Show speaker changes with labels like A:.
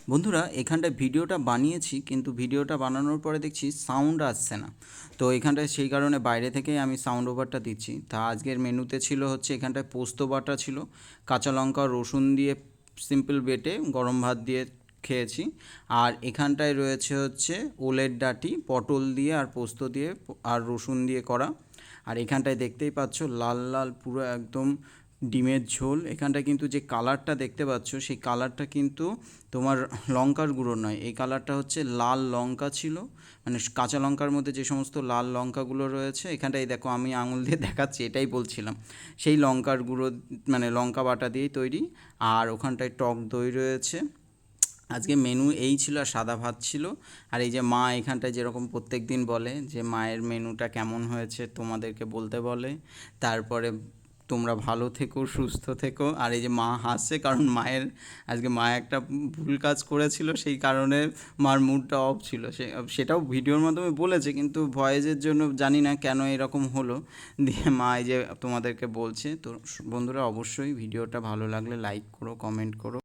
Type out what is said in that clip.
A: বন্ধুরা এখানটায় ভিডিওটা বানিয়েছি, কিন্তু ভিডিওটা বানানোর পরে দেখছি সাউন্ড আসছে না। তো এখানটায় সেই কারণে বাইরে থেকেই আমি সাউন্ড ওভারটা দিচ্ছি। তা আজকের মেনুতে ছিল হচ্ছে এখানটায় পোস্ত বাটা ছিল, কাঁচা লঙ্কা রসুন দিয়ে সিম্পল বেটে গরম ভাত দিয়ে খেয়েছি। আর এখানটায় রয়েছে হচ্ছে ওলের ডাঁটি পটল দিয়ে আর পোস্ত দিয়ে আর রসুন দিয়ে করা। আর এখানটায় দেখতেই পাচ্ছ লাল লাল পুরো একদম ডিমের ঝোল। এখানটায় কিন্তু যে কালারটা দেখতে পাচ্ছ সেই কালারটা কিন্তু তোমার লঙ্কার গুঁড়ো নয়, এই কালারটা হচ্ছে লাল লঙ্কা ছিল, মানে কাঁচা লঙ্কার মধ্যে যে সমস্ত লাল লঙ্কাগুলো রয়েছে। এখানটায় দেখো আমি আঙুল দিয়ে দেখাচ্ছি, এটাই বলছিলাম, সেই লঙ্কার গুঁড়ো মানে লঙ্কা বাটা দিয়েই তৈরি। আর ওখানটায় টক দই রয়েছে। আজকে মেনু এই ছিল, আর সাদা ভাত ছিল। আর এই যে মা এখানটায় যেরকম প্রত্যেক দিন বলে যে মায়ের মেনুটা কেমন হয়েছে তোমাদেরকে বলতে বলে, তারপরে তোমরা ভালো থেকো সুস্থ থেকো। আর এই যে মা হাসছে কারণ আজকে মা একটা ভুল কাজ করেছিল, সেই কারণে মার মুডটা অফ ছিল। সেটাও ভিডিওর মাধ্যমে বলেছে, কিন্তু ভয়েসের জন্য জানি না কেন এরকম হলো। দিয়ে মা এই যে তোমাদেরকে বলছে। তো বন্ধুরা অবশ্যই ভিডিওটা ভালো লাগলে লাইক করো, কমেন্ট করো।